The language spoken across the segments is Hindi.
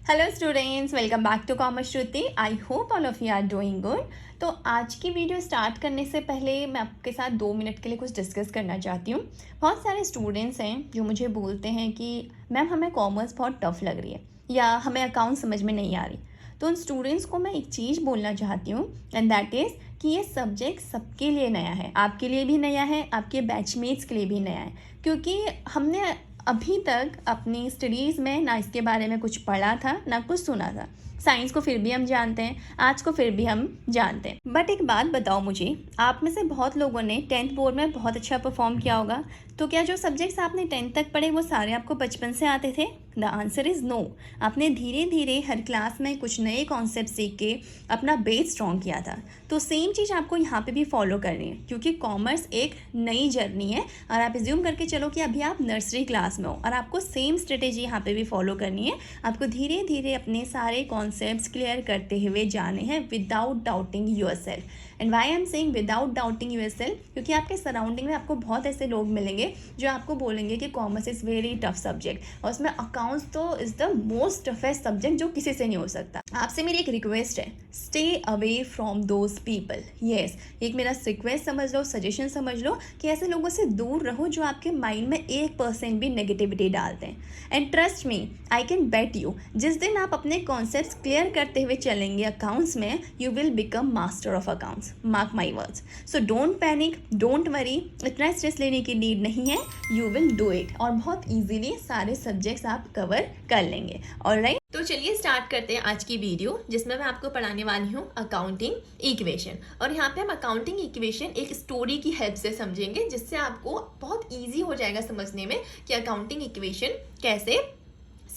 Hello students, welcome back to commerce Shruti. I hope all of you are doing good. तो आज की वीडियो स्टार्ट करने से पहले मैं आपके साथ 2 मिनट के लिए कुछ डिस्कस करना चाहती हूँ। बहुत सारे स्टूडेंट्स हैं जो मुझे बोलते हैं कि मैम हमें कॉमर्स बहुत टफ लग रही है या हमें अकाउंट समझ में नहीं आ रही। तो उन स्टूडेंट्स को मैं एक चीज़ बोलना चाहती हूँ एंड दैट इज़ कि ये सब्जेक्ट सबके लिए नया है, आपके लिए भी नया है, आपके बैचमेट्स के लिए भी नया है, क्योंकि हमने अभी तक अपनी स्टडीज़ में ना इसके बारे में कुछ पढ़ा था ना कुछ सुना था। साइंस को फिर भी हम जानते हैं, आर्ट्स को फिर भी हम जानते हैं। बट एक बात बताओ मुझे, आप में से बहुत लोगों ने 10th बोर्ड में बहुत अच्छा परफॉर्म किया होगा। तो क्या जो सब्जेक्ट्स आपने 10th तक पढ़े वो सारे आपको बचपन से आते थे? The answer is no. आपने धीरे धीरे हर क्लास में कुछ नए कॉन्सेप्ट सीख के अपना बेस स्ट्रॉन्ग किया था। तो सेम चीज़ आपको यहाँ पे भी फॉलो करनी है, क्योंकि कॉमर्स एक नई जर्नी है और आप एज्यूम करके चलो कि अभी आप नर्सरी क्लास में हो और आपको सेम स्ट्रेटेजी यहाँ पे भी फॉलो करनी है। आपको धीरे धीरे अपने सारे कॉन्सेप्ट्स क्लियर करते हुए जाने हैं without doubting yourself. And why I am saying without doubting yourself, क्योंकि आपके सराउंडिंग में आपको बहुत ऐसे लोग मिलेंगे जो आपको बोलेंगे कि commerce is very tough subject और उसमें अकाउंट्स तो is the most toughest subject जो किसी से नहीं हो सकता। आपसे मेरी एक रिक्वेस्ट है, stay away from those people. Yes, एक मेरा रिक्वेस्ट समझ लो, सजेशन समझ लो कि ऐसे लोगों से दूर रहो जो आपके माइंड में 1% भी नेगेटिविटी डालते हैं। And trust me, I can bet you, जिस दिन आप अपने कॉन्सेप्ट्स क्लियर करते हुए चलेंगे अकाउंट्स में, you will become master of accounts. Mark my words. So don't panic, don't worry, इतना स्ट्रेस लेने की नीड नहीं है। यू विल डू इट और बहुत ईजीली सारे सब्जेक्ट्स आप कवर कर लेंगे। ऑलराइट, तो चलिए स्टार्ट करते हैं आज की वीडियो, जिसमें मैं आपको पढ़ाने वाली हूँ अकाउंटिंग इक्वेशन। और यहाँ पे हम अकाउंटिंग इक्वेशन एक स्टोरी की हेल्प से समझेंगे, जिससे आपको बहुत ईजी हो जाएगा समझने में कि अकाउंटिंग इक्वेशन कैसे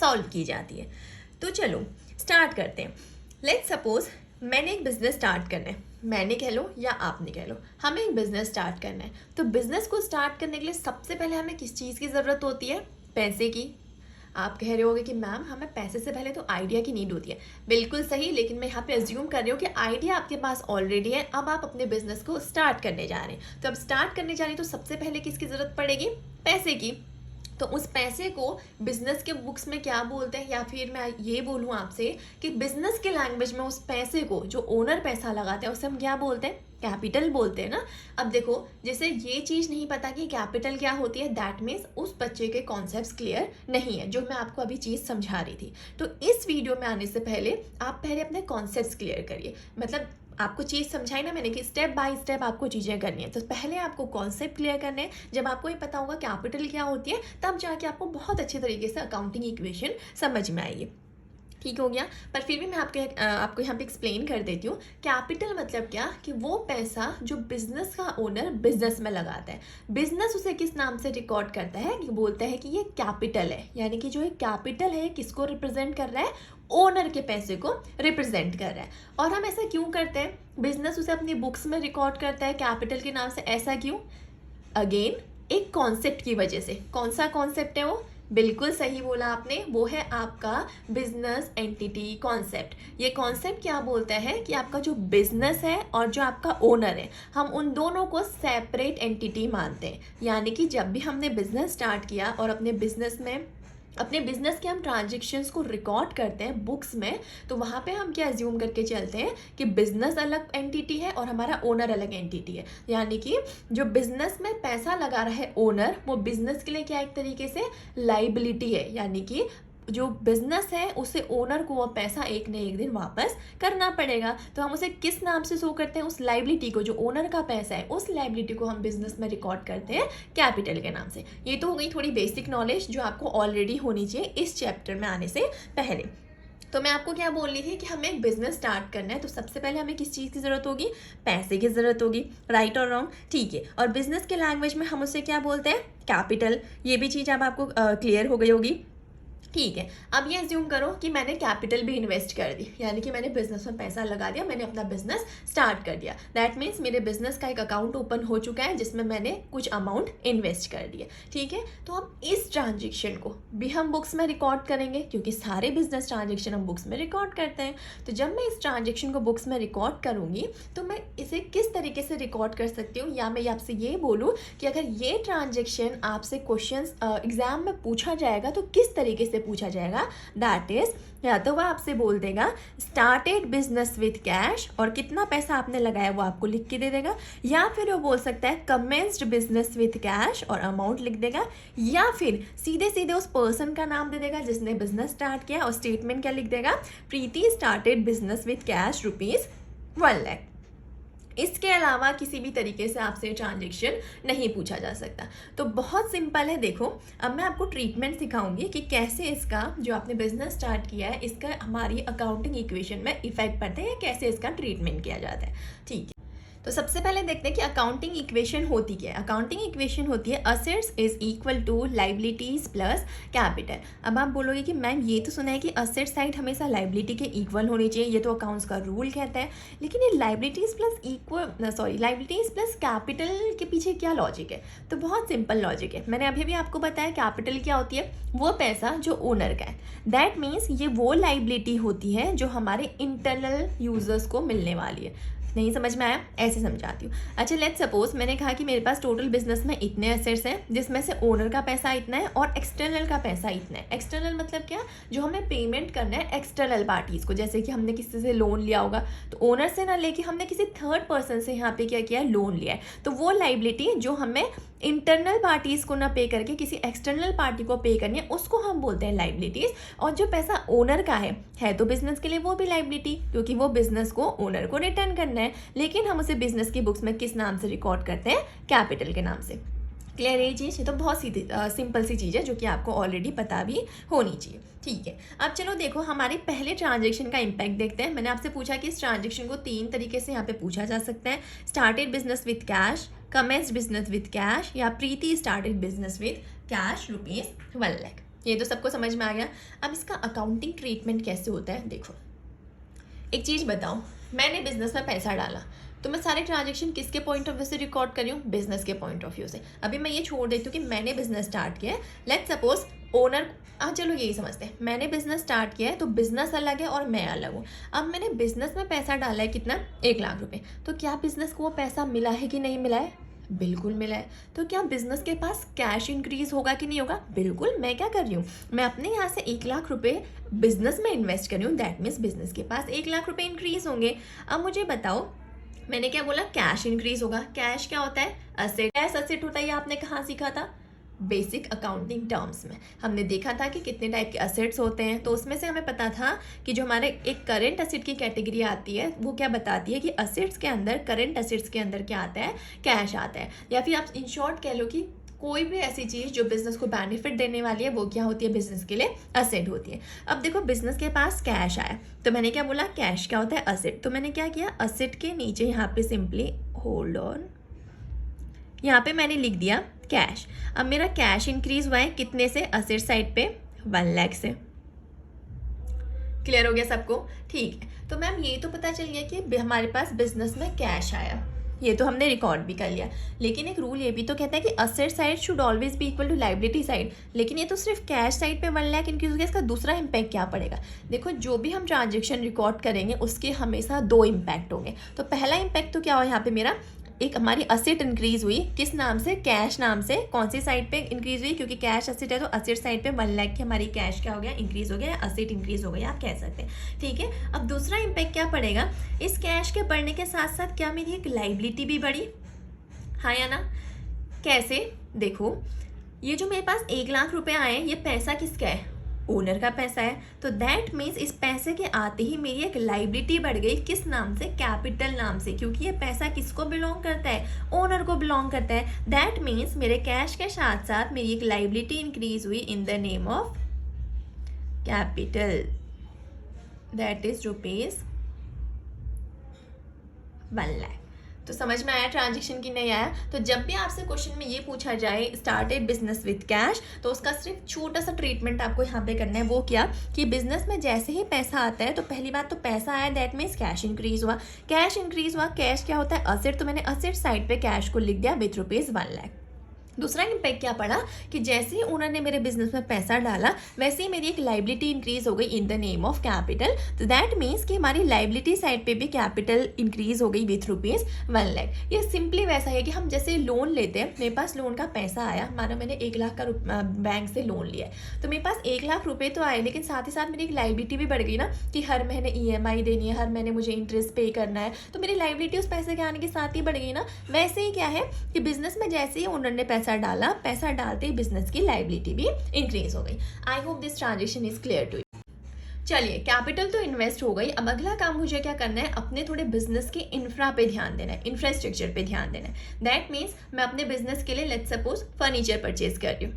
सॉल्व की जाती है। तो चलो स्टार्ट करते हैं। लेट्स सपोज मैंने एक बिजनेस स्टार्ट करना है, मैंने कह लो या आपने कह लो, हमें एक बिजनेस स्टार्ट करना है। तो बिजनेस को स्टार्ट करने के लिए सबसे पहले हमें किस चीज़ की ज़रूरत होती है? पैसे की। आप कह रहे होगे कि मैम हमें पैसे से पहले तो आइडिया की नीड होती है। बिल्कुल सही, लेकिन मैं यहाँ पे अज्यूम कर रही हूँ कि आइडिया आपके पास ऑलरेडी है, अब आप अपने बिजनेस को स्टार्ट करने जा रहे हैं। तो अब स्टार्ट करने जा रहे हैं तो सबसे पहले किसकी ज़रूरत पड़ेगी? पैसे की। तो उस पैसे को बिजनेस के बुक्स में क्या बोलते हैं, या फिर मैं ये बोलूँ आपसे कि बिजनेस के लैंग्वेज में उस पैसे को, जो ओनर पैसा लगाते हैं, उसे हम क्या बोलते हैं? कैपिटल बोलते हैं ना। अब देखो, जैसे ये चीज़ नहीं पता कि कैपिटल क्या होती है, दैट मीन्स उस बच्चे के कॉन्सेप्ट्स क्लियर नहीं है, जो मैं आपको अभी चीज़ समझा रही थी। तो इस वीडियो में आने से पहले आप पहले अपने कॉन्सेप्ट्स क्लियर करिए। मतलब आपको चीज़ समझाई ना मैंने कि स्टेप बाय स्टेप आपको चीज़ें करनी है। तो पहले आपको कॉन्सेप्ट क्लियर करने हैं। जब आपको ये पता होगा कैपिटल क्या होती है, तब जाके आपको बहुत अच्छे तरीके से अकाउंटिंग इक्वेशन समझ में आएगी। ठीक हो गया, पर फिर भी मैं आपको यहाँ पे एक्सप्लेन कर देती हूँ। कैपिटल मतलब क्या, कि वो पैसा जो बिजनेस का ओनर बिजनेस में लगाता है, बिजनेस उसे किस नाम से रिकॉर्ड करता है, कि बोलता है कि ये कैपिटल है। यानी कि जो एक कैपिटल है किसको रिप्रेजेंट कर रहा है? ओनर के पैसे को रिप्रेजेंट कर रहा है। और हम ऐसा क्यों करते हैं? बिजनेस उसे अपनी बुक्स में रिकॉर्ड करता है कैपिटल के नाम से, ऐसा क्यों? अगेन एक कॉन्सेप्ट की वजह से। कौन सा कॉन्सेप्ट है वो? बिल्कुल सही बोला आपने, वो है आपका बिजनेस एंटिटी कॉन्सेप्ट। ये कॉन्सेप्ट क्या बोलता है कि आपका जो बिजनेस है और जो आपका ओनर है, हम उन दोनों को सेपरेट एंटिटी मानते हैं। यानी कि जब भी हमने बिजनेस स्टार्ट किया और अपने बिजनेस के हम ट्रांजेक्शन्स को रिकॉर्ड करते हैं बुक्स में, तो वहाँ पे हम क्या एज्यूम करके चलते हैं कि बिजनेस अलग एंटिटी है और हमारा ओनर अलग एंटिटी है। यानी कि जो बिजनेस में पैसा लगा रहा है ओनर, वो बिजनेस के लिए क्या एक तरीके से लाइबिलिटी है। यानी कि जो बिजनेस है उसे ओनर को वो पैसा एक न एक दिन वापस करना पड़ेगा। तो हम उसे किस नाम से शो करते हैं? उस लाइबिलिटी को, जो ओनर का पैसा है, उस लाइबिलिटी को हम बिजनेस में रिकॉर्ड करते हैं कैपिटल के नाम से। ये तो हो गई थोड़ी बेसिक नॉलेज जो आपको ऑलरेडी होनी चाहिए इस चैप्टर में आने से पहले। तो मैं आपको क्या बोल रही थी कि हमें एक बिजनेस स्टार्ट करना है, तो सबसे पहले हमें किस चीज़ की ज़रूरत होगी? पैसे की ज़रूरत होगी। राइट और रॉन्ग? ठीक है। और बिजनेस के लैंग्वेज में हम उसे क्या बोलते हैं? कैपिटल। ये भी चीज़ अब आपको क्लियर हो गई होगी। ठीक है, अब ये अज्यूम करो कि मैंने कैपिटल भी इन्वेस्ट कर दी, यानी कि मैंने बिजनेस में पैसा लगा दिया, मैंने अपना बिजनेस स्टार्ट कर दिया। दैट मीन्स मेरे बिजनेस का एक अकाउंट ओपन हो चुका है जिसमें मैंने कुछ अमाउंट इन्वेस्ट कर दिया। ठीक है, तो अब इस ट्रांजेक्शन को भी हम बुक्स में रिकॉर्ड करेंगे, क्योंकि सारे बिजनेस ट्रांजेक्शन हम बुक्स में रिकॉर्ड करते हैं। तो जब मैं इस ट्रांजेक्शन को बुक्स में रिकॉर्ड करूँगी तो मैं इसे किस तरीके से रिकॉर्ड कर सकती हूँ, या मैं आपसे ये बोलूँ कि अगर ये ट्रांजेक्शन आपसे क्वेश्चन एग्जाम में पूछा जाएगा तो किस तरीके से पूछा जाएगा, दैट इज या तो वह आपसे बोल देगा स्टार्टेड बिजनेस विथ कैश और कितना पैसा आपने लगाया वो आपको लिख के दे देगा, या फिर वो बोल सकता है कमेंस्ड बिजनेस विथ कैश और अमाउंट लिख देगा, या फिर सीधे सीधे उस पर्सन का नाम दे देगा जिसने बिजनेस स्टार्ट किया और स्टेटमेंट क्या लिख देगा, प्रीति स्टार्टेड बिजनेस विथ कैश ₹1,00,000। इसके अलावा किसी भी तरीके से आपसे ट्रांजेक्शन नहीं पूछा जा सकता। तो बहुत सिंपल है। देखो अब मैं आपको ट्रीटमेंट सिखाऊंगी कि कैसे इसका जो आपने बिजनेस स्टार्ट किया है इसका हमारी अकाउंटिंग इक्वेशन में इफेक्ट पड़ता है या कैसे इसका ट्रीटमेंट किया जाता है। ठीक है, तो सबसे पहले देखते हैं कि अकाउंटिंग इक्वेशन होती क्या है। अकाउंटिंग इक्वेशन होती है assets is equal to liabilities plus capital. अब आप बोलोगे कि मैम ये तो सुना है कि असेट साइड हमेशा लाइबिलिटी के इक्वल होनी चाहिए, ये तो अकाउंट्स का रूल कहता है, लेकिन ये लाइबिलिटीज प्लस कैपिटल के पीछे क्या लॉजिक है। तो बहुत सिंपल लॉजिक है, मैंने अभी भी आपको बताया कैपिटल क्या होती है, वो पैसा जो ओनर का है। दैट मीन्स ये वो लाइबिलिटी होती है जो हमारे इंटरनल यूजर्स को मिलने वाली है। नहीं समझ में आया, ऐसे समझाती हूँ। अच्छा लेट्स सपोज मैंने कहा कि मेरे पास टोटल बिजनेस में इतने एसेट्स हैं जिसमें से ओनर का पैसा इतना है और एक्सटर्नल का पैसा इतना है। एक्सटर्नल मतलब क्या, जो हमें पेमेंट करना है एक्सटर्नल पार्टीज़ को, जैसे कि हमने किसी से लोन लिया होगा तो ओनर से ना लेके हमने किसी थर्ड पर्सन से यहाँ पे क्या किया है, लोन लिया है। तो वो लाइबिलिटी जो हमें इंटरनल पार्टीज़ को ना पे करके किसी एक्सटर्नल पार्टी को पे करनी है उसको हम बोलते हैं लाइबिलिटीज़। और जो पैसा ओनर का है तो बिजनेस के लिए वो भी लाइबिलिटी, क्योंकि वो बिजनेस को ओनर को रिटर्न करना है, लेकिन हम उसे बिजनेस की बुक्स में किस नाम से रिकॉर्ड करते हैं, कैपिटल के नाम से। क्लियर है ये चीज़? ये तो बहुत सीधी सिंपल सी चीज़ है जो कि आपको ऑलरेडी पता भी होनी चाहिए। ठीक है, अब चलो देखो हमारे पहले ट्रांजेक्शन का इम्पैक्ट देखते हैं। मैंने आपसे पूछा कि इस ट्रांजेक्शन को 3 तरीके से यहाँ पे पूछा जा सकता है, started business with cash, commenced business with cash, या प्रीति स्टार्टेड बिजनेस विथ कैश ₹1,00,000। ये तो सबको समझ में आ गया। अब इसका अकाउंटिंग ट्रीटमेंट कैसे होता है, देखो एक चीज़ बताओ, मैंने बिजनेस में पैसा डाला तो मैं सारे ट्रांजेक्शन किसके पॉइंट ऑफ व्यू से रिकॉर्ड कर रही हूँ, बिजनेस के पॉइंट ऑफ व्यू से। अभी मैं ये छोड़ देती हूँ कि मैंने बिजनेस स्टार्ट किया है, लेट्स सपोज ओनर, चलो यही समझते हैं, मैंने बिजनेस स्टार्ट किया है तो बिजनेस अलग है और मैं अलग हूँ। अब मैंने बिजनेस में पैसा डाला है कितना, ₹1,00,000। तो क्या बिजनेस को वो पैसा मिला है कि नहीं मिला है, बिल्कुल मिला है। तो क्या बिजनेस के पास कैश इंक्रीज होगा कि नहीं होगा, बिल्कुल। मैं क्या कर रही हूँ, मैं अपने यहाँ से ₹1,00,000 बिजनेस में इन्वेस्ट कर रही हूँ, दैट मीन्स बिजनेस के पास ₹1,00,000 इंक्रीज होंगे। अब मुझे बताओ, मैंने क्या बोला, कैश इंक्रीज होगा। कैश क्या होता है, असेट। कैश असेट होता है, ये आपने कहाँ सीखा था, बेसिक अकाउंटिंग टर्म्स में। हमने देखा था कि कितने टाइप के असेट्स होते हैं, तो उसमें से हमें पता था कि जो हमारे एक करंट असेट की कैटेगरी आती है वो क्या बताती है कि असेट्स के अंदर, करंट असेट्स के अंदर क्या आता है, कैश आता है। या फिर आप इन शॉर्ट कह लो कि कोई भी ऐसी चीज़ जो बिजनेस को बेनिफिट देने वाली है वो क्या होती है, बिजनेस के लिए असेट होती है। अब देखो बिजनेस के पास कैश आया तो मैंने क्या बोला, कैश क्या होता है, असेट। तो मैंने क्या किया, असेट के नीचे यहाँ पे सिंपली होल्ड ऑन, यहाँ पे मैंने लिख दिया कैश। अब मेरा कैश इंक्रीज हुआ है कितने से, असेट साइड पे 1,00,000 से। क्लियर हो गया सबको? ठीक है, तो मैम ये तो पता चल गया कि हमारे पास बिजनेस में कैश आया, ये तो हमने रिकॉर्ड भी कर लिया। लेकिन एक रूल ये भी तो कहता है कि asset side should always be equal to liability side. लेकिन ये तो सिर्फ कैश साइड पे 1,00,000 इंक्रीज हो गया, इसका दूसरा इम्पैक्ट क्या पड़ेगा। देखो जो भी हम ट्रांजेक्शन रिकॉर्ड करेंगे उसके हमेशा 2 इम्पैक्ट होंगे। तो पहला इम्पैक्ट तो क्या हुआ, यहाँ पे मेरा एक हमारी असेट इंक्रीज हुई, किस नाम से, कैश नाम से। कौन सी साइड पे इंक्रीज हुई, क्योंकि कैश असेट है तो असेट साइड पे 1,00,000 की हमारी कैश क्या हो गया, इंक्रीज हो गया, असेट इंक्रीज हो गया, आप कह सकते हैं। ठीक है, अब दूसरा इम्पैक्ट क्या पड़ेगा, इस कैश के बढ़ने के साथ साथ क्या मेरी एक लाइबिलिटी भी बढ़ी, हाँ या ना। कैसे, देखो ये जो मेरे पास ₹1,00,000 आए, ये पैसा किसका है, ओनर का पैसा है। तो दैट मीन्स इस पैसे के आते ही मेरी एक लाइबिलिटी बढ़ गई, किस नाम से, कैपिटल नाम से, क्योंकि ये पैसा किसको बिलोंग करता है, ओनर को बिलोंग करता है। दैट मीन्स मेरे कैश के साथ साथ मेरी एक लाइबिलिटी इंक्रीज हुई in the name of capital, that is ₹1,00,000। तो समझ में आया ट्रांजेक्शन की नहीं आया। तो जब भी आपसे क्वेश्चन में ये पूछा जाए स्टार्टेड बिजनेस विथ कैश, तो उसका सिर्फ छोटा सा ट्रीटमेंट आपको यहाँ पे करना है। वो क्या कि बिजनेस में जैसे ही पैसा आता है तो पहली बात तो पैसा आया, दैट मीन्स कैश इंक्रीज हुआ। कैश इंक्रीज हुआ, कैश क्या होता है, असेट। तो मैंने असेट साइड पे कैश को लिख दिया विथ ₹1,00,000। दूसरा इम्पैक्ट क्या पड़ा कि जैसे ही ओनर ने मेरे बिजनेस में पैसा डाला वैसे ही मेरी एक लाइबिलिटी इंक्रीज हो गई in the name of capital. तो दैट मीन्स कि हमारी लाइबिलिटी साइड पे भी कैपिटल इंक्रीज हो गई विथ ₹1,00,000। ये सिंपली वैसा है कि हम जैसे लोन लेते हैं, मेरे पास लोन का पैसा आया, मानो मैंने 1,00,000 का बैंक से लोन लिया है, तो मेरे पास 1,00,000 रुपये तो आए, लेकिन साथ ही साथ मेरी एक लाइबिलिटी भी बढ़ गई ना कि हर महीने EMI देनी है, हर महीने मुझे इंटरेस्ट पे करना है, तो मेरी लाइबिलिटी उस पैसे के आने के साथ ही बढ़ गई ना। वैसे ही क्या है कि बिजनेस में जैसे ही ओनर ने पैसा डाला, पैसा डालते ही बिजनेस की लाइबिलिटी भी इंक्रीज हो गई। I hope this transaction is clear to you. चलिए, कैपिटल तो इन्वेस्ट हो गई, अब अगला काम मुझे क्या करना है, अपने थोड़े बिजनेस के इंफ्रा पे ध्यान देना है, इंफ्रास्ट्रक्चर पे ध्यान देना है। दैट मीन्स मैं अपने बिजनेस के लिए लेट्स सपोज फर्नीचर परचेज कर रही हूँ,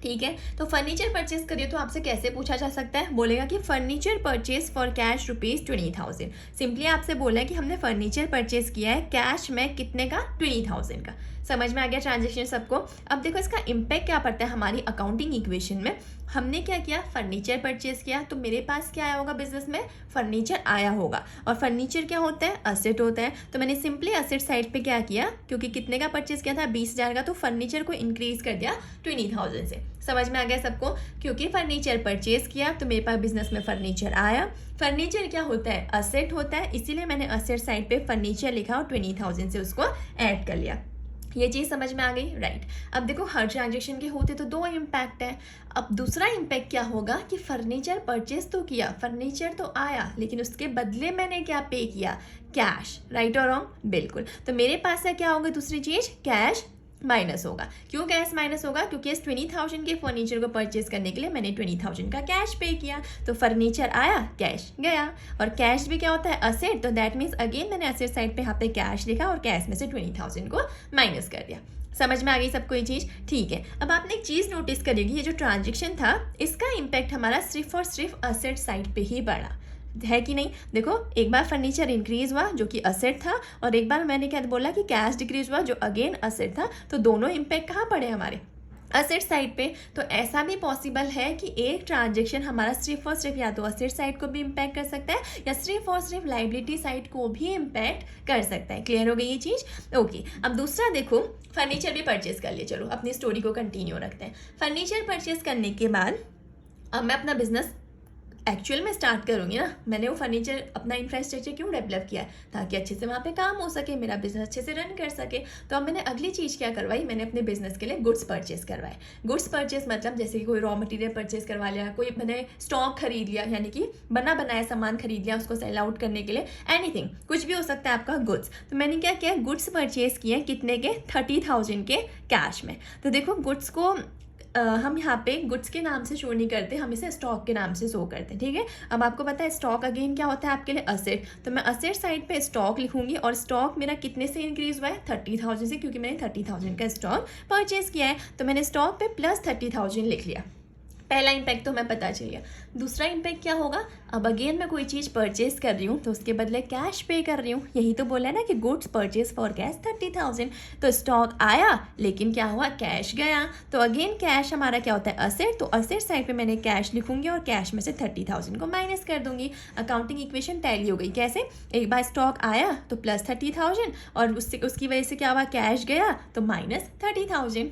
ठीक है। तो फर्नीचर परचेज करिए तो आपसे कैसे पूछा जा सकता है, बोलेगा कि furniture purchase for cash ₹20,000। Simply आपसे बोला है कि हमने फर्नीचर परचेज किया है कैश में, कितने का, 20,000 का। समझ में आ गया ट्रांजेक्शन सबको। अब देखो इसका इम्पैक्ट क्या पड़ता है हमारी अकाउंटिंग इक्वेशन में। हमने क्या किया, फर्नीचर परचेज किया, तो मेरे पास क्या आया होगा बिजनेस में, फर्नीचर आया होगा। और फर्नीचर क्या होता है, असेट होता है। तो मैंने सिंपली असेट साइड पे क्या किया, क्योंकि कितने का परचेज किया था, 20,000 का, तो फर्नीचर को इंक्रीज कर दिया 20,000 से। समझ में आ गया सबको। क्योंकि फर्नीचर परचेज किया तो मेरे पास बिजनेस में फर्नीचर आया। फर्नीचर क्या होता है, असेट होता है, इसीलिए मैंने असेट साइड पे फर्नीचर लिखा और 20,000 से उसको ऐड कर लिया। ये चीज़ समझ में आ गई, राइट। अब देखो हर ट्रांजेक्शन के होते तो 2 इम्पैक्ट है। अब दूसरा इम्पैक्ट क्या होगा कि फर्नीचर परचेज तो किया, फर्नीचर तो आया, लेकिन उसके बदले मैंने क्या पे किया, कैश। राइट और रॉन्ग, बिल्कुल। तो मेरे पास से क्या होगा, दूसरी चीज, कैश माइनस होगा। क्यों कैश माइनस होगा, क्योंकि इस 20,000 के फर्नीचर को परचेज करने के लिए मैंने 20,000 का कैश पे किया। तो फर्नीचर आया, कैश गया, और कैश भी क्या होता है, असेट। तो दैट मीन्स अगेन मैंने असेट साइड पे यहाँ पे कैश लिखा और कैश में से 20,000 को माइनस कर दिया। समझ में आ गई सबको ये चीज़, ठीक है। अब आपने एक चीज़ नोटिस करेगी, ये जो ट्रांजेक्शन था इसका इम्पैक्ट हमारा सिर्फ और सिर्फ असेट साइड पे ही बढ़ा है कि नहीं। देखो एक बार फर्नीचर इंक्रीज हुआ जो कि असेट था, और एक बार मैंने क्या बोला कि कैश डिक्रीज हुआ जो अगेन असेट था। तो दोनों इम्पैक्ट कहाँ पड़े हमारे, असेट साइड पे। तो ऐसा भी पॉसिबल है कि एक ट्रांजेक्शन हमारा सिर्फ और सिर्फ या तो असेट साइड को भी इम्पैक्ट कर सकता है या सिर्फ और सिर्फ लाइबिलिटी साइड को भी इम्पैक्ट कर सकता है। क्लियर हो गई ये चीज़, ओके। अब दूसरा देखो, फर्नीचर भी परचेज कर लिए, चलो अपनी स्टोरी को कंटिन्यू रखते हैं। फर्नीचर परचेज करने के बाद अब मैं अपना बिजनेस एक्चुअल में स्टार्ट करूँगी ना। मैंने वो फर्नीचर अपना इंफ्रास्ट्रक्चर क्यों डेवलप किया है, ताकि अच्छे से वहाँ पे काम हो सके, मेरा बिजनेस अच्छे से रन कर सके। तो अब मैंने अगली चीज़ क्या करवाई, मैंने अपने बिजनेस के लिए गुड्स परचेज करवाए। गुड्स परचेज मतलब जैसे कि कोई रॉ मटेरियल परचेज करवा लिया, कोई मैंने स्टॉक खरीद लिया, यानी कि बना बनाया सामान खरीद लिया उसको सेल आउट करने के लिए, एनीथिंग, कुछ भी हो सकता है आपका गुड्स। तो मैंने क्या किया, गुड्स परचेज किए, कितने के, 30,000 के कैश में। तो देखो गुड्स को हम यहाँ पे गुड्स के नाम से शो नहीं करते, हम इसे स्टॉक के नाम से शो करते हैं, ठीक है। अब आपको पता है स्टॉक अगेन क्या होता है आपके लिए, असेट। तो मैं असेट साइड पे स्टॉक लिखूंगी, और स्टॉक मेरा कितने से इंक्रीज हुआ है, 30,000 से, क्योंकि मैंने 30,000 का स्टॉक परचेज किया है। तो मैंने स्टॉक पे प्लस 30,000 लिख लिया। पहला इम्पैक्ट तो मैं पता चल गया। दूसरा इम्पैक्ट क्या होगा, अब अगेन मैं कोई चीज़ परचेज कर रही हूँ तो उसके बदले कैश पे कर रही हूँ। यही तो बोला है ना कि गुड्स परचेज फॉर कैश 30,000। तो स्टॉक आया लेकिन क्या हुआ, कैश गया। तो अगेन कैश हमारा क्या होता है, असेट। तो असेट साइड पे मैंने कैश लिखूंगी और कैश में से 30,000 को माइनस कर दूंगी। अकाउंटिंग इक्वेशन टैली हो गई। कैसे, एक बार स्टॉक आया तो प्लस 30,000, और उसकी वजह से क्या हुआ, कैश गया तो माइनस 30,000।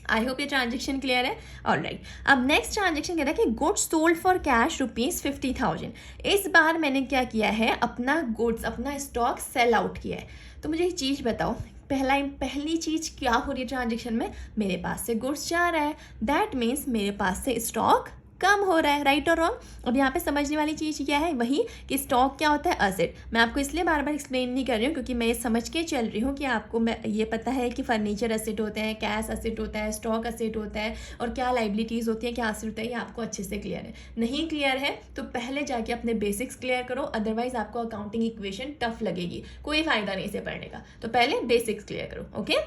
आई होप ये ट्रांजेक्शन क्लियर है, ऑलराइट। अब नेक्स्ट ट्रांजेक्शन कह रहा है कि गुड्स सोल्ड फॉर कैश ₹50,000। इस बार मैंने क्या किया है, अपना गुड्स, अपना स्टॉक सेल आउट किया है। तो मुझे एक चीज़ बताओ, पहली चीज़ क्या हो रही है ट्रांजेक्शन में, मेरे पास से गुड्स जा रहा है, दैट मीन्स मेरे पास से स्टॉक कम हो रहा है। राइट और रॉन्ग। अब यहाँ पे समझने वाली चीज़ क्या है, वही कि स्टॉक क्या होता है, असेट। मैं आपको इसलिए बार बार एक्सप्लेन नहीं कर रही हूँ क्योंकि मैं ये समझ के चल रही हूँ कि आपको मैं ये पता है कि फर्नीचर असेट होते हैं, कैश असेट होता है, स्टॉक असेट होता है, और क्या लाइबिलिटीज़ होती हैं, क्या असेट होता है, ये आपको अच्छे से क्लियर है। नहीं क्लियर है तो पहले जाके अपने बेसिक्स क्लियर करो, अदरवाइज आपको अकाउंटिंग इक्वेशन टफ लगेगी, कोई फ़ायदा नहीं इसे पढ़ने का। तो पहले बेसिक्स क्लियर करो, ओके,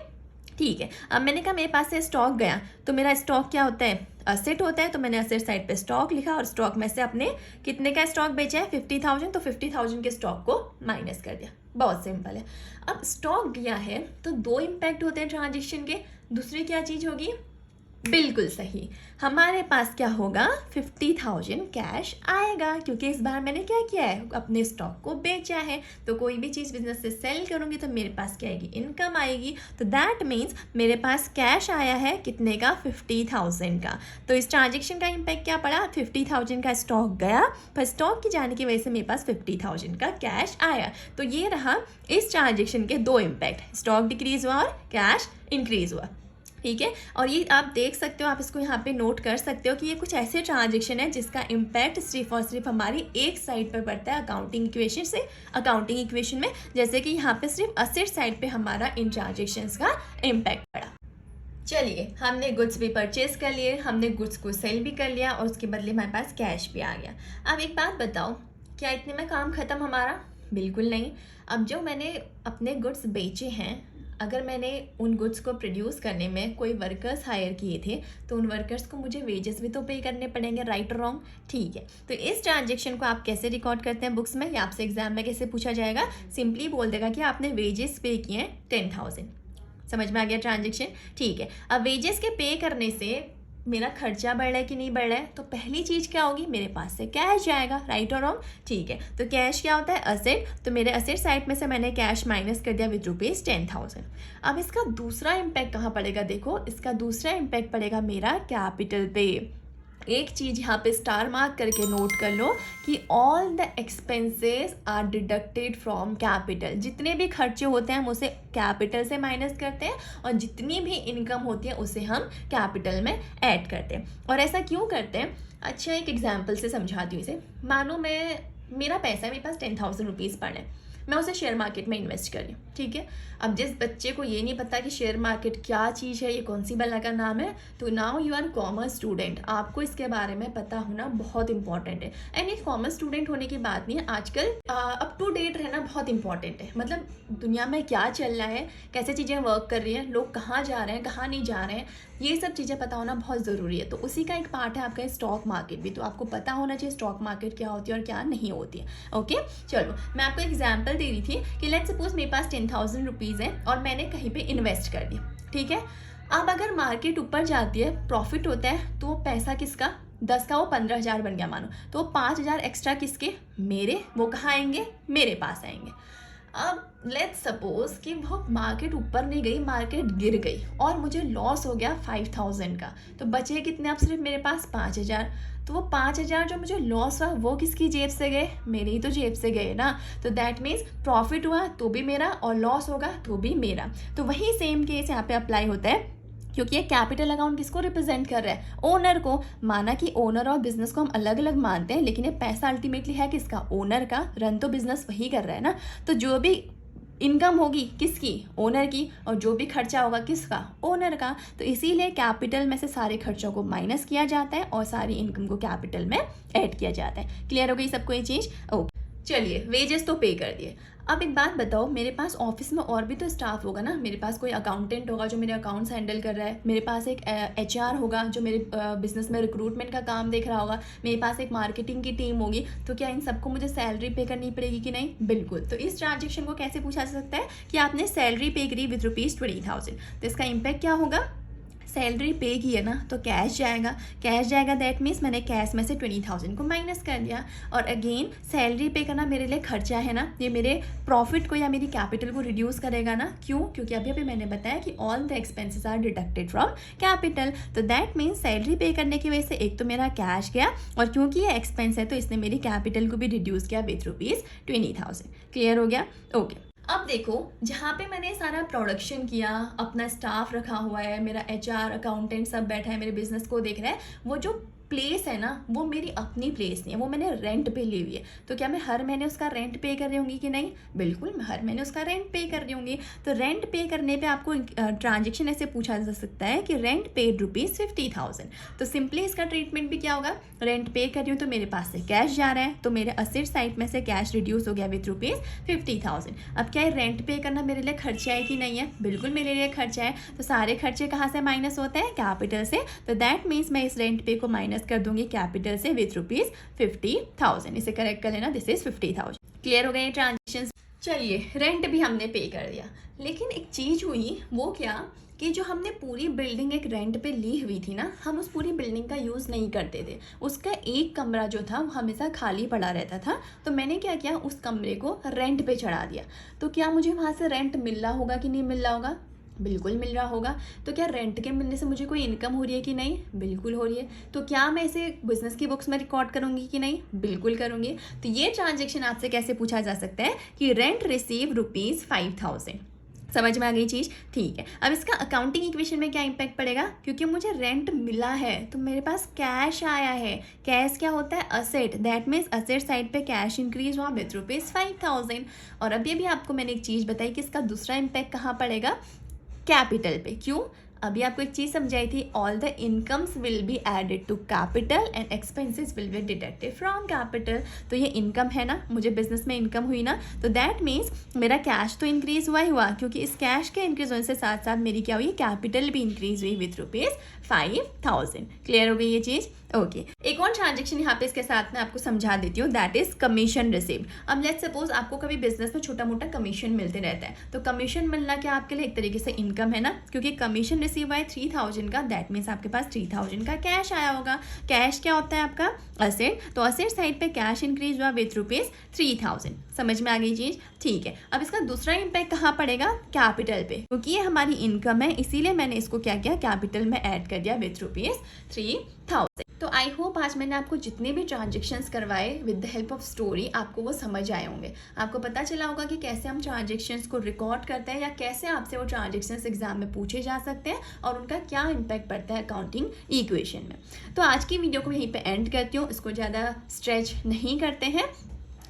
ठीक है। अब मैंने कहा मेरे पास से स्टॉक गया, तो मेरा स्टॉक क्या होता है, असेट होता है। तो मैंने असेट साइड पे स्टॉक लिखा, और स्टॉक में से अपने कितने का स्टॉक बेचा है, 50,000। तो 50,000 के स्टॉक को माइनस कर दिया, बहुत सिंपल है। अब स्टॉक गया है तो 2 इम्पैक्ट होते हैं ट्रांजेक्शन के। दूसरी क्या चीज़ होगी, बिल्कुल सही। हमारे पास क्या होगा, 50,000 कैश आएगा, क्योंकि इस बार मैंने क्या किया है, अपने स्टॉक को बेचा है। तो कोई भी चीज़ बिजनेस से सेल करूँगी तो मेरे पास क्या आएगी, इनकम आएगी। तो दैट मीन्स मेरे पास कैश आया है कितने का, 50,000 का। तो इस ट्रांजेक्शन का इम्पैक्ट क्या पड़ा, 50,000 का स्टॉक गया, पर स्टॉक की जाने की वजह से मेरे पास 50,000 का कैश आया। तो ये रहा इस ट्रांजेक्शन के दो इम्पैक्ट, स्टॉक डिक्रीज हुआ और कैश इंक्रीज हुआ। ठीक है, और ये आप देख सकते हो, आप इसको यहाँ पे नोट कर सकते हो कि ये कुछ ऐसे ट्रांजेक्शन है जिसका इम्पैक्ट सिर्फ और सिर्फ हमारी एक साइड पर पड़ता है अकाउंटिंग इक्वेशन से, अकाउंटिंग इक्वेशन में। जैसे कि यहाँ पे सिर्फ असेट साइड पे हमारा इन ट्रांजेक्शन्स का इम्पैक्ट पड़ा। चलिए, हमने गुड्स भी परचेज कर लिए, हमने गुड्स को सेल भी कर लिया और उसके बदले हमारे पास कैश भी आ गया। अब एक बात बताओ, क्या इतने में काम खत्म हमारा? बिल्कुल नहीं। अब जो मैंने अपने गुड्स बेचे हैं, अगर मैंने उन गुड्स को प्रोड्यूस करने में कोई वर्कर्स हायर किए थे तो उन वर्कर्स को मुझे वेजेस भी तो पे करने पड़ेंगे, राइट और रॉन्ग? ठीक है, तो इस ट्रांजेक्शन को आप कैसे रिकॉर्ड करते हैं बुक्स में, या आपसे एग्जाम में कैसे पूछा जाएगा? सिंपली बोल देगा कि आपने वेजेस पे किए हैं 10,000। समझ में आ गया ट्रांजेक्शन? ठीक है, अब वेजेस के पे करने से मेरा खर्चा बढ़ रहा है कि नहीं बढ़ रहा है? तो पहली चीज़ क्या होगी, मेरे पास से कैश जाएगा, राइट और रॉन्ग? ठीक है, तो कैश क्या होता है, असेट। तो मेरे असेट साइड में से मैंने कैश माइनस कर दिया विद रुपीज़ 10,000। अब इसका दूसरा इम्पैक्ट कहाँ पड़ेगा, देखो, इसका दूसरा इम्पैक्ट पड़ेगा मेरा कैपिटल पे। एक चीज़ यहाँ पे स्टार मार्क करके नोट कर लो कि all the expenses are deducted from capital. जितने भी खर्चे होते हैं हम उसे कैपिटल से माइनस करते हैं, और जितनी भी इनकम होती है उसे हम कैपिटल में ऐड करते हैं। और ऐसा क्यों करते हैं? अच्छा, एक एग्जाम्पल से समझाती हूँ इसे। मानो मेरा पैसा है, मेरे पास 10,000 रुपीज़ पड़े, मैं उसे शेयर मार्केट में इन्वेस्ट कर रही हूँ। ठीक है, अब जिस बच्चे को ये नहीं पता कि शेयर मार्केट क्या चीज़ है, ये कौन सी बला का नाम है, तो now you are commerce student, आपको इसके बारे में पता होना बहुत इंपॉर्टेंट है। एंड ये कॉमर्स स्टूडेंट होने की बात नहीं है, आजकल अप टू डेट रहना बहुत इंपॉर्टेंट है। मतलब दुनिया में क्या चल रहा है, कैसे चीज़ें वर्क कर रही हैं, लोग कहाँ जा रहे हैं, कहाँ नहीं जा रहे हैं, ये सब चीज़ें पता होना बहुत ज़रूरी है। तो उसी का एक पार्ट है आपका स्टॉक मार्केट भी। तो आपको पता होना चाहिए स्टॉक मार्केट क्या होती है और क्या नहीं होती है। ओके, चलो, मैं आपको एग्जाम्पल दे रही थी कि लेट्स सपोज मेरे पास 10,000 रुपीज़ है और मैंने कहीं पे इन्वेस्ट कर दिया। ठीक है, अब अगर मार्केट ऊपर जाती है, प्रॉफिट होता है, तो वो पैसा किसका, 10 का वो 15,000 बन गया मानो, तो 5,000 एक्स्ट्रा किसके, मेरे, वो कहाँ आएंगे, मेरे पास आएंगे। अब लेट्स सपोज कि वो मार्केट ऊपर नहीं गई, मार्केट गिर गई और मुझे लॉस हो गया 5,000 का, तो बचे कितने अब सिर्फ मेरे पास 5,000। तो वो 5,000 जो मुझे लॉस हुआ वो किसकी जेब से गए, मेरी ही तो जेब से गए ना। तो दैट मीन्स प्रॉफिट हुआ तो भी मेरा और लॉस होगा तो भी मेरा। तो वही सेम केस यहाँ पे अप्लाई होता है, क्योंकि ये कैपिटल अकाउंट किसको रिप्रेजेंट कर रहा है, ओनर को। माना कि ओनर और बिजनेस को हम अलग अलग मानते हैं, लेकिन ये पैसा अल्टीमेटली है किसका, ओनर का। रन तो बिजनेस वही कर रहा है ना। तो जो भी इनकम होगी किसकी, ओनर की, और जो भी खर्चा होगा किसका, ओनर का। तो इसीलिए कैपिटल में से सारे खर्चों को माइनस किया जाता है और सारी इनकम को कैपिटल में ऐड किया जाता है। क्लियर हो गई सबको ये चीज़? ओके, चलिए, वेजेस तो पे कर दिए। अब एक बात बताओ, मेरे पास ऑफिस में और भी तो स्टाफ होगा ना। मेरे पास कोई अकाउंटेंट होगा जो मेरे अकाउंट्स हैंडल कर रहा है, मेरे पास एक HR होगा जो मेरे बिजनेस में रिक्रूटमेंट का काम देख रहा होगा, मेरे पास एक मार्केटिंग की टीम होगी। तो क्या इन सबको मुझे सैलरी पे करनी पड़ेगी कि नहीं? बिल्कुल। तो इस ट्रांजेक्शन को कैसे पूछा जा सकता है कि आपने सैलरी पे करी विद रुपीज़ 20,000, तो इसका इम्पैक्ट क्या होगा, सैलरी पे की है ना तो कैश जाएगा, कैश जाएगा, दैट मीन्स मैंने कैश में से 20,000 को माइनस कर दिया। और अगेन सैलरी पे करना मेरे लिए खर्चा है ना, ये मेरे प्रॉफिट को या मेरी कैपिटल को रिड्यूस करेगा ना। क्यों? क्योंकि अभी मैंने बताया कि all the expenses are deducted from capital. तो दैट मीन्स सैलरी पे करने की वजह से एक तो मेरा कैश गया, और क्योंकि ये एक्सपेंस है तो इसने मेरी कैपिटल को भी रिड्यूस किया विथ रुपीज़ 20,000। क्लियर हो गया? ओके, अब देखो, जहाँ पे मैंने सारा प्रोडक्शन किया, अपना स्टाफ रखा हुआ है, मेरा HR अकाउंटेंट सब बैठा है, मेरे बिजनेस को देख रहा है, वो जो प्लेस है ना वो मेरी अपनी प्लेस नहीं है, वो मैंने रेंट पे ली हुई है। तो क्या मैं हर महीने उसका रेंट पे कर रही होंगी कि नहीं? बिल्कुल, मैं हर महीने उसका रेंट पे कर रही होंगी। तो रेंट पे करने पे आपको ट्रांजेक्शन ऐसे पूछा जा सकता है कि रेंट पेड रुपीज़ 50,000। तो सिंपली इसका ट्रीटमेंट भी क्या होगा, रेंट पे कर रही हूँ तो मेरे पास से कैश जा रहा है, तो मेरे असेट साइड में से कैश रिड्यूस हो गया विथ रुपीज़ 50,000। अब क्या है, रेंट पे करना मेरे लिए खर्चा है कि नहीं है? बिल्कुल मेरे लिए खर्चा है। तो सारे खर्चे कहाँ से माइनस होते हैं, कैपिटल से। तो दैट मीन्स मैं इस रेंट पे को माइनस कर दूंगी कैपिटल से विथ रुपीज़ 50,000। इसे करेक्ट कर लेना, दिस इज 50,000। क्लियर हो गए ट्रांजेक्शन? चलिए रेंट भी हमने पे कर दिया, लेकिन एक चीज़ हुई, वो क्या कि जो हमने पूरी बिल्डिंग एक रेंट पे ली हुई थी ना, हम उस पूरी बिल्डिंग का यूज़ नहीं करते थे। उसका एक कमरा जो था वो हमेशा खाली पड़ा रहता था। तो मैंने क्या किया, उस कमरे को रेंट पे चढ़ा दिया। तो क्या मुझे वहाँ से रेंट मिल रहा होगा कि नहीं मिल रहा होगा? बिल्कुल मिल रहा होगा। तो क्या रेंट के मिलने से मुझे कोई इनकम हो रही है कि नहीं? बिल्कुल हो रही है। तो क्या मैं इसे बिजनेस की बुक्स में रिकॉर्ड करूंगी कि नहीं? बिल्कुल करूंगी। तो ये ट्रांजेक्शन आपसे कैसे पूछा जा सकता है कि रेंट रिसीव ₹5000। समझ में आ गई चीज़? ठीक है। अब इसका अकाउंटिंग इक्वेशन में क्या इम्पैक्ट पड़ेगा? क्योंकि मुझे रेंट मिला है तो मेरे पास कैश आया है। कैश क्या होता है? Asset. That means asset side पे कैश इंक्रीज हुआ विथ ₹5000। और अभी अभी आपको मैंने एक चीज़ बताई कि इसका दूसरा इम्पैक्ट कहाँ पड़ेगा? कैपिटल पे। क्यों? अभी आपको एक चीज़ समझाई थी, all the incomes will be added to capital and expenses will be deducted from capital. तो ये इनकम है ना, मुझे बिजनेस में इनकम हुई ना, तो दैट मीन्स मेरा कैश तो इंक्रीज हुआ ही हुआ, क्योंकि इस कैश के इंक्रीज होने से साथ साथ मेरी क्या हुई, कैपिटल भी इंक्रीज हुई विथ ₹5000। क्लियर हो गई ये चीज़? ओके। एक और ट्रांजेक्शन यहाँ पे इसके साथ में आपको समझा देती हूँ, दैट इज कमीशन रिसीव्ड। अब लेट्स सपोज आपको कभी बिजनेस में छोटा मोटा कमीशन मिलते रहता है, तो कमीशन मिलना क्या आपके लिए एक तरीके से इनकम है ना, क्योंकि कमीशन रिसीव हुआ है 3000 का, दैट मीन्स आपके पास 3000 का कैश आया होगा। कैश क्या होता है आपका? असेट। तो असेट साइड पे कैश इंक्रीज हुआ विथ ₹3000। समझ में आ गई चीज? ठीक है। अब इसका दूसरा इम्पैक्ट कहाँ पड़ेगा? कैपिटल पे, क्योंकि ये हमारी इनकम है, इसीलिए मैंने इसको क्या किया, कैपिटल में ऐड कर दिया विथ ₹3000। तो आई होप आज मैंने आपको जितने भी ट्रांजेक्शन्स करवाए with the help of story, आपको वो समझ आए होंगे। आपको पता चला होगा कि कैसे हम ट्रांजेक्शन्स को रिकॉर्ड करते हैं या कैसे आपसे वो ट्रांजेक्शन्स एग्जाम में पूछे जा सकते हैं और उनका क्या इम्पैक्ट पड़ता है अकाउंटिंग इक्वेशन में। तो आज की वीडियो को यहीं पे एंड करती हूँ, इसको ज़्यादा स्ट्रेच नहीं करते हैं।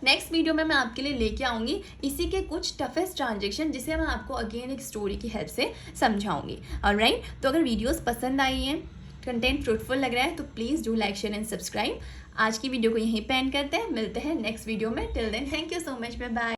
नेक्स्ट वीडियो में मैं आपके लिए लेके आऊँगी इसी के कुछ टफेस्ट ट्रांजेक्शन, जिसे मैं आपको अगेन एक स्टोरी की हेल्प से समझाऊंगी। ऑलराइट, तो अगर वीडियोस पसंद आई हैं, कंटेंट फ्रूटफुल लग रहा है, तो please do like share and subscribe. आज की वीडियो को यहीं पे एंड करते हैं, मिलते हैं नेक्स्ट वीडियो में। Till then thank you so much, bye bye.